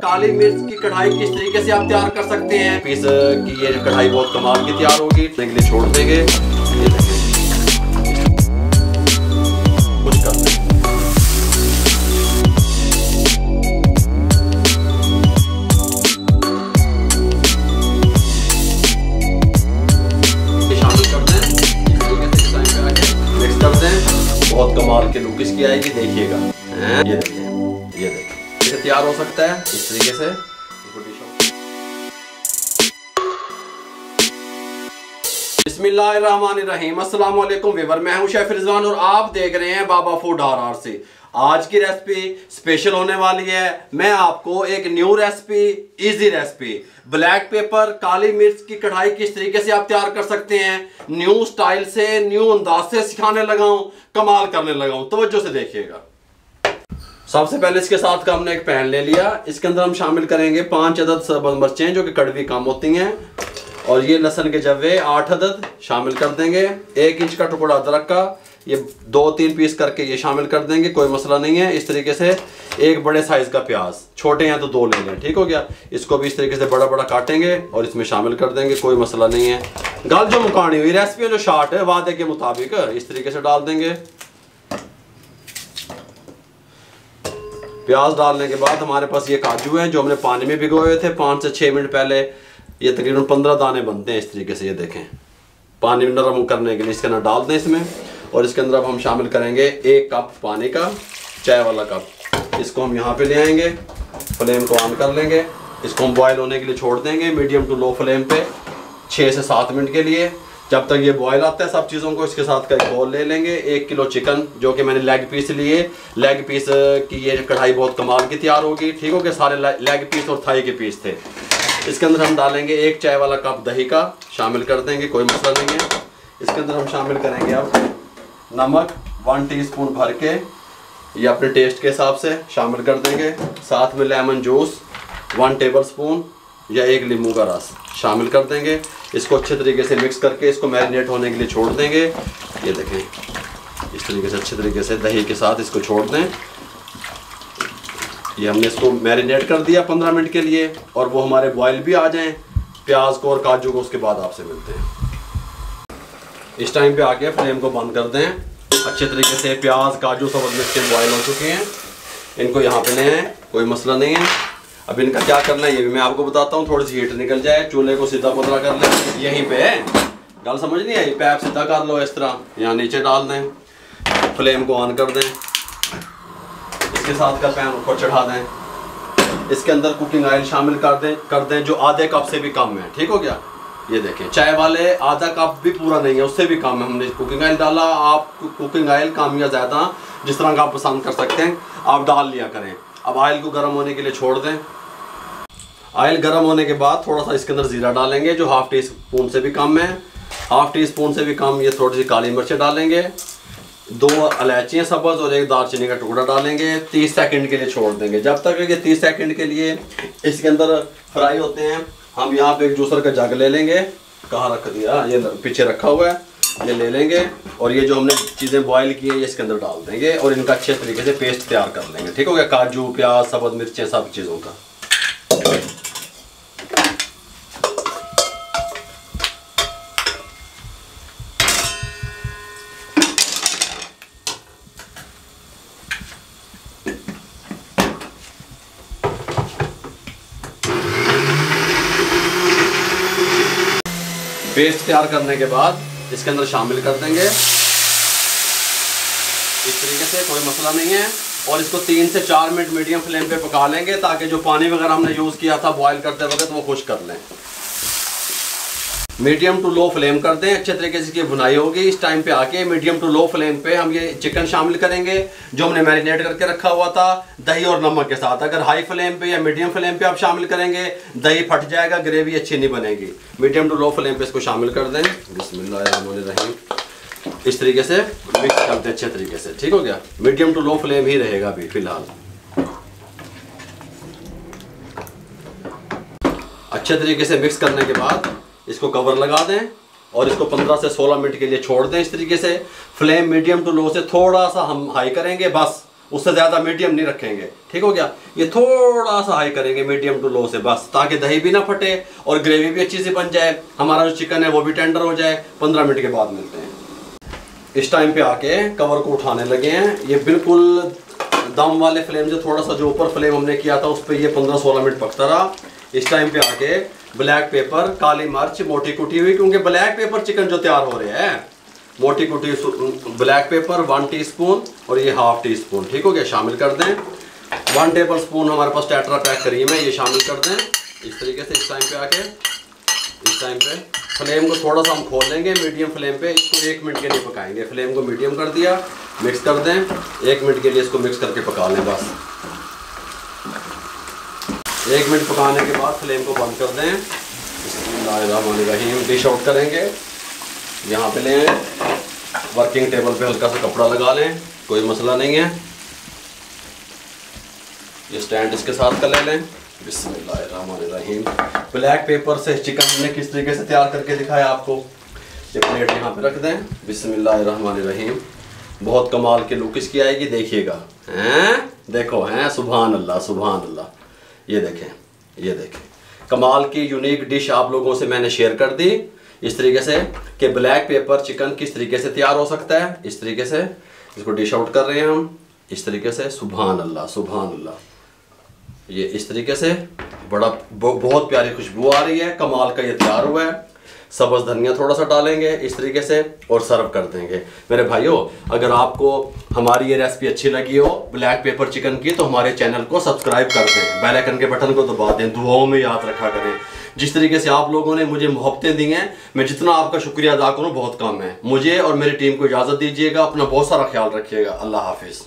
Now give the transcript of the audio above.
काली मिर्च की कढ़ाई किस तरीके से आप तैयार कर सकते हैं। पीस की ये कढ़ाई बहुत कमाल की तैयार होगी, के लिए छोड़ देंगे। ये देखें, कुछ कर दें। शामिल कर दें, इस तरीके से टाइम पे आके मिक्स कर दें। बहुत कमाल की लुक इसकी आएगी, देखिएगा। ये देखें, ये देखें, ये तैयार हो सकता है इस तरीके से। बिस्मिल्लाहिर्रहमानिर्रहीम, अस्सलाम वालेकुम व्यूअर, मैं हूं शेफ रिजवान और आप देख रहे हैं बाबा फूड RR से। आज की रेसिपी स्पेशल होने वाली है। मैं आपको एक new recipe, easy recipe, black pepper काली मिर्च की कढ़ाई किस तरीके से आप तैयार कर सकते हैं, न्यू स्टाइल से, न्यू अंदाज से सिखाने लगा हूं, कमाल करने लगा हूं। तवज्जो से देखिएगा। सबसे पहले इसके साथ का हमने एक पैन ले लिया। इसके अंदर हम शामिल करेंगे 5 अदद सब्ज़ मिर्चें जो कि कड़वी कम होती हैं, और ये लहसुन के जव्वे 8 अदद शामिल कर देंगे। 1 इंच का टुकड़ा अदरक का, ये 2-3 पीस करके ये शामिल कर देंगे, कोई मसला नहीं है। इस तरीके से एक बड़े साइज का प्याज, छोटे हैं तो 2 ले लें, ठीक हो गया। इसको भी इस तरीके से बड़ा बड़ा काटेंगे और इसमें शामिल कर देंगे, कोई मसला नहीं है। गल जो मुकानी हुई रेसिपी जो शार्ट है वादे के मुताबिक इस तरीके से डाल देंगे। प्याज डालने के बाद हमारे पास ये काजू हैं जो हमने पानी में भिगोए हुए थे 5 से 6 मिनट पहले। ये तकरीबन 15 दाने बनते हैं इस तरीके से। ये देखें, पानी में नरम करने के लिए इसके अंदर डाल दें इसमें। और इसके अंदर अब हम शामिल करेंगे 1 कप पानी का, चाय वाला कप। इसको हम यहाँ पे ले आएंगे, फ्लेम को ऑन कर लेंगे। इसको हम बॉयल होने के लिए छोड़ देंगे मीडियम टू लो फ्लेम पे 6 से 7 मिनट के लिए। जब तक ये बॉयल आता है सब चीज़ों को इसके साथ का एक बोल ले लेंगे। 1 किलो चिकन जो कि मैंने लेग पीस लिए। लेग पीस की ये कढ़ाई बहुत कमाल की तैयार होगी, ठीक हो गया। सारे लेग पीस और थाई के पीस थे। इसके अंदर हम डालेंगे 1 चाय वाला कप दही का, शामिल कर देंगे, कोई मसला नहीं है। इसके अंदर हम शामिल करेंगे अब नमक 1 टीस्पून भर के, ये अपने टेस्ट के हिसाब से शामिल कर देंगे। साथ में लेमन जूस 1 टेबल स्पून या 1 नींबू का रस शामिल कर देंगे। इसको अच्छे तरीके से मिक्स करके इसको मैरिनेट होने के लिए छोड़ देंगे। ये देखें, इस तरीके से अच्छे तरीके से दही के साथ इसको छोड़ दें। ये हमने इसको मैरिनेट कर दिया 15 मिनट के लिए, और वो हमारे बॉयल भी आ जाएं प्याज को और काजू को। उसके बाद आपसे मिलते हैं। इस टाइम पे आके फ्लेम को बंद कर दें। अच्छे तरीके से प्याज काजू सब मिर्चें बॉयल हो चुके हैं। इनको यहाँ पे ले आए, कोई मसला नहीं है। अब इनका क्या करना है ये भी मैं आपको बताता हूँ। थोड़ी सी हीट निकल जाए, चूल्हे को सीधा पतला कर लें। यहीं पे गल समझ नहीं आई, पैप सीधा कर लो इस तरह, यहाँ नीचे डाल दें, फ्लेम को ऑन कर दें। इसके साथ का पैन ऊपर चढ़ा दें। इसके अंदर कुकिंग ऑयल शामिल कर दें जो आधे कप से भी कम है, ठीक हो गया। ये देखें, चाय वाले आधा कप भी पूरा नहीं है, उससे भी कम है हमने कुकिंग ऑयल डाला। आप कुकिंग ऑयल कम या ज़्यादा जिस तरह का आप पसंद कर सकते हैं आप डाल लिया करें। अब ऑयल को गर्म होने के लिए छोड़ दें। ऑयल गर्म होने के बाद थोड़ा सा इसके अंदर ज़ीरा डालेंगे जो 1/2 टीस्पून से भी कम है। 1/2 टीस्पून से भी कम ये थोड़ी सी काली मिर्चें डालेंगे। 2 इलायचियाँ सब्ज़ और 1 दालचीनी का टुकड़ा डालेंगे। 30 सेकंड के लिए छोड़ देंगे। जब तक ये 30 सेकंड के लिए इसके अंदर फ्राई होते हैं, हम यहाँ पे एक जूसर का जग ले लेंगे। कहाँ रख दिया, ये पीछे रखा हुआ है, ये ले लेंगे। और ये जो हमने चीज़ें बॉयल की है ये इसके अंदर डाल देंगे और इनका अच्छे तरीके से पेस्ट तैयार कर लेंगे, ठीक हो गया। काजू प्याज सब्ज़ मिर्चें सब चीज़ों का। पेस्ट तैयार करने के बाद इसके अंदर शामिल कर देंगे इस तरीके से, कोई मसला नहीं है। और इसको 3 से 4 मिनट मीडियम फ्लेम पे पका लेंगे ताकि जो पानी वगैरह हमने यूज़ किया था बॉयल करते वक्त वो खुश कर लें। मीडियम टू लो फ्लेम कर दें, अच्छे तरीके से इसकी भुनाई होगी। इस टाइम पे आके मीडियम टू लो फ्लेम पे हम ये चिकन शामिल करेंगे जो हमने मैरिनेट करके रखा हुआ था दही और नमक के साथ। अगर हाई फ्लेम पे या मीडियम फ्लेम पे आप शामिल करेंगे दही फट जाएगा, ग्रेवी अच्छी नहीं बनेगी। मीडियम टू लो फ्लेम पे इसको शामिल कर दें। बिस्मिल्लाहिर्रहमानिर्रहीम, इस तरीके से मिक्स करते हैं अच्छे तरीके से, ठीक हो गया। मीडियम टू लो फ्लेम ही रहेगा अभी फिलहाल। अच्छे तरीके से मिक्स करने के बाद इसको कवर लगा दें और इसको 15 से 16 मिनट के लिए छोड़ दें। इस तरीके से फ्लेम मीडियम टू लो से थोड़ा सा हम हाई करेंगे, बस उससे ज़्यादा मीडियम नहीं रखेंगे, ठीक हो गया। ये थोड़ा सा हाई करेंगे मीडियम टू लो से बस, ताकि दही भी ना फटे और ग्रेवी भी अच्छी से बन जाए, हमारा जो चिकन है वो भी टेंडर हो जाए। 15 मिनट के बाद मिलते हैं। इस टाइम पे आके कवर को उठाने लगे हैं। ये बिल्कुल दम वाले फ्लेम से थोड़ा सा जो ऊपर फ्लेम हमने किया था उस पर ये 15-16 मिनट पकता रहा। इस टाइम पे आके ब्लैक पेपर, काली मिर्च मोटी कुटी हुई, क्योंकि ब्लैक पेपर चिकन जो तैयार हो रहे हैं, मोटी कुटी ब्लैक पेपर 1 टीस्पून और ये 1/2 टीस्पून, ठीक हो गया, शामिल कर दें। 1 टेबल स्पून हमारे पास टेट्रा पैक क्रीम है, ये शामिल कर दें इस तरीके से। इस टाइम पे आके इस टाइम पे फ्लेम को थोड़ा सा हम खोल लेंगे मीडियम फ्लेम पे, इसको 1 मिनट के लिए पकाएंगे। फ्लेम को मीडियम कर दिया, मिक्स कर दें, 1 मिनट के लिए इसको मिक्स करके पका लें बस। 1 मिनट पकाने के बाद फ्लेम को बंद कर दें। बिस्मिल्लाहिर्रहमानिर्रहीम। डिश आउट करेंगे, यहाँ पे लें, वर्किंग टेबल पे हल्का सा कपड़ा लगा लें, कोई मसला नहीं है। ये स्टैंड इसके साथ का ले लें। बिस्मिल्लाहिर्रहमानिर्रहीम। ब्लैक पेपर से चिकन हमने किस तरीके से तैयार करके दिखाया आपको। ये प्लेट यहाँ पे रख दें। बिस्मिल्लाहिर्रहमानिर्रहीम। बहुत कमाल की लुक इसकी आएगी, देखिएगा। हैं, देखो, हैं, सुभान अल्लाह सुभान अल्लाह। ये देखें, ये देखें, कमाल की यूनिक डिश आप लोगों से मैंने शेयर कर दी इस तरीके से कि ब्लैक पेपर चिकन किस तरीके से तैयार हो सकता है। इस तरीके से इसको डिश आउट कर रहे हैं हम इस तरीके से। सुभान अल्लाह सुभान अल्लाह। ये इस तरीके से बहुत प्यारी खुशबू आ रही है, कमाल का ये तैयार हुआ है। सब्ज़ धनिया थोड़ा सा डालेंगे इस तरीके से और सर्व कर देंगे। मेरे भाइयों, अगर आपको हमारी ये रेसिपी अच्छी लगी हो ब्लैक पेपर चिकन की, तो हमारे चैनल को सब्सक्राइब कर दें, बेल आइकन के बटन को दबा दें, दुआओं में याद रखा करें। जिस तरीके से आप लोगों ने मुझे मोहब्बतें दी हैं, मैं जितना आपका शुक्रिया अदा करूँ बहुत कम है। मुझे और मेरी टीम को इजाज़त दीजिएगा। अपना बहुत सारा ख्याल रखिएगा। अल्लाह हाफिज़।